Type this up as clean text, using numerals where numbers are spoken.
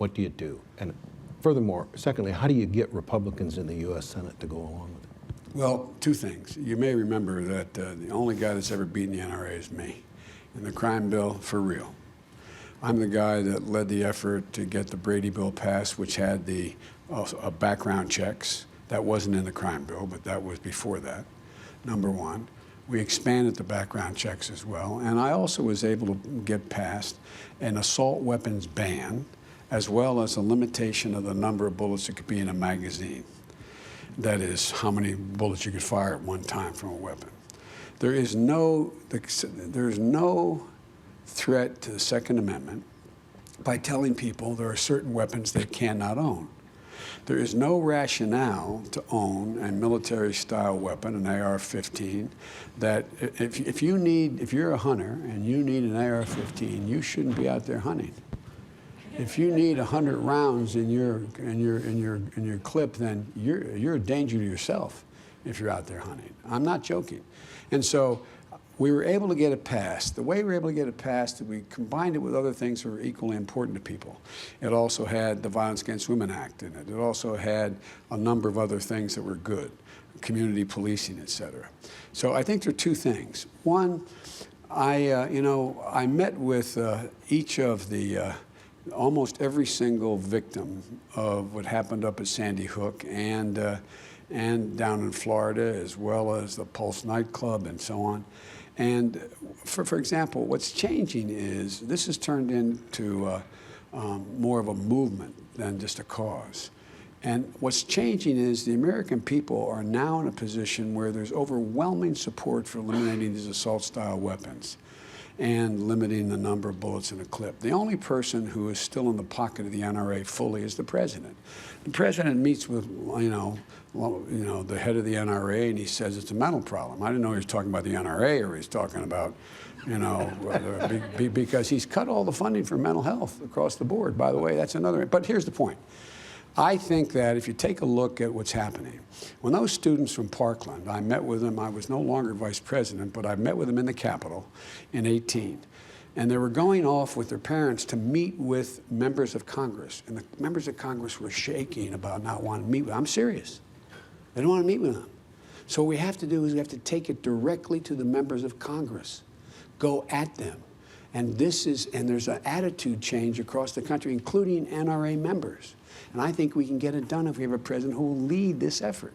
what do you do? And furthermore, secondly, how do you get Republicans in the U.S. Senate to go along with it? Well, two things. You may remember that the only guy that's ever beaten the NRA is me in the crime bill, for real. I'm the guy that led the effort to get the Brady bill passed, which had the background checks. That wasn't in the crime bill, but that was before that, number one. We expanded the background checks as well. And I also was able to get passed an assault weapons ban, as well as a limitation of the number of bullets that could be in a magazine. That is, how many bullets you could fire at one time from a weapon. There is no threat to the Second Amendment by telling people there are certain weapons they cannot own. There is no rationale to own a military-style weapon, an AR-15, that if you're a hunter and you need an AR-15, you shouldn't be out there hunting. If you need 100 rounds in your clip, then you're a danger to yourself if you're out there hunting. I'm not joking. And so we were able to get it passed. The way we were able to get it passed, we combined it with other things that were equally important to people. It also had the Violence Against Women Act in it. It also had a number of other things that were good, community policing, et cetera. So I think there are two things. One, I met with each of the almost every single victim of what happened up at Sandy Hook and down in Florida, as well as the Pulse nightclub and so on. And for example, what's changing is this has turned into more of a movement than just a cause. And what's changing is the American people are now in a position where there's overwhelming support for eliminating these assault-style weapons and limiting the number of bullets in a clip. The only person who is still in the pocket of the NRA fully is the president. The president meets with, the head of the NRA, and he says it's a mental problem. I didn't know he was talking about the NRA or he's talking about, because he's cut all the funding for mental health across the board. By the way, that's another. But here's the point. I think that if you take a look at what's happening, when those students from Parkland, I met with them, I was no longer vice president, but I met with them in the Capitol in '18. And they were going off with their parents to meet with members of Congress. And the members of Congress were shaking about not wanting to meet with them. I'm serious. They don't want to meet with them. So what we have to do is we have to take it directly to the members of Congress. Go at them. And there's an attitude change across the country, including NRA members. And I think we can get it done if we have a president who will lead this effort.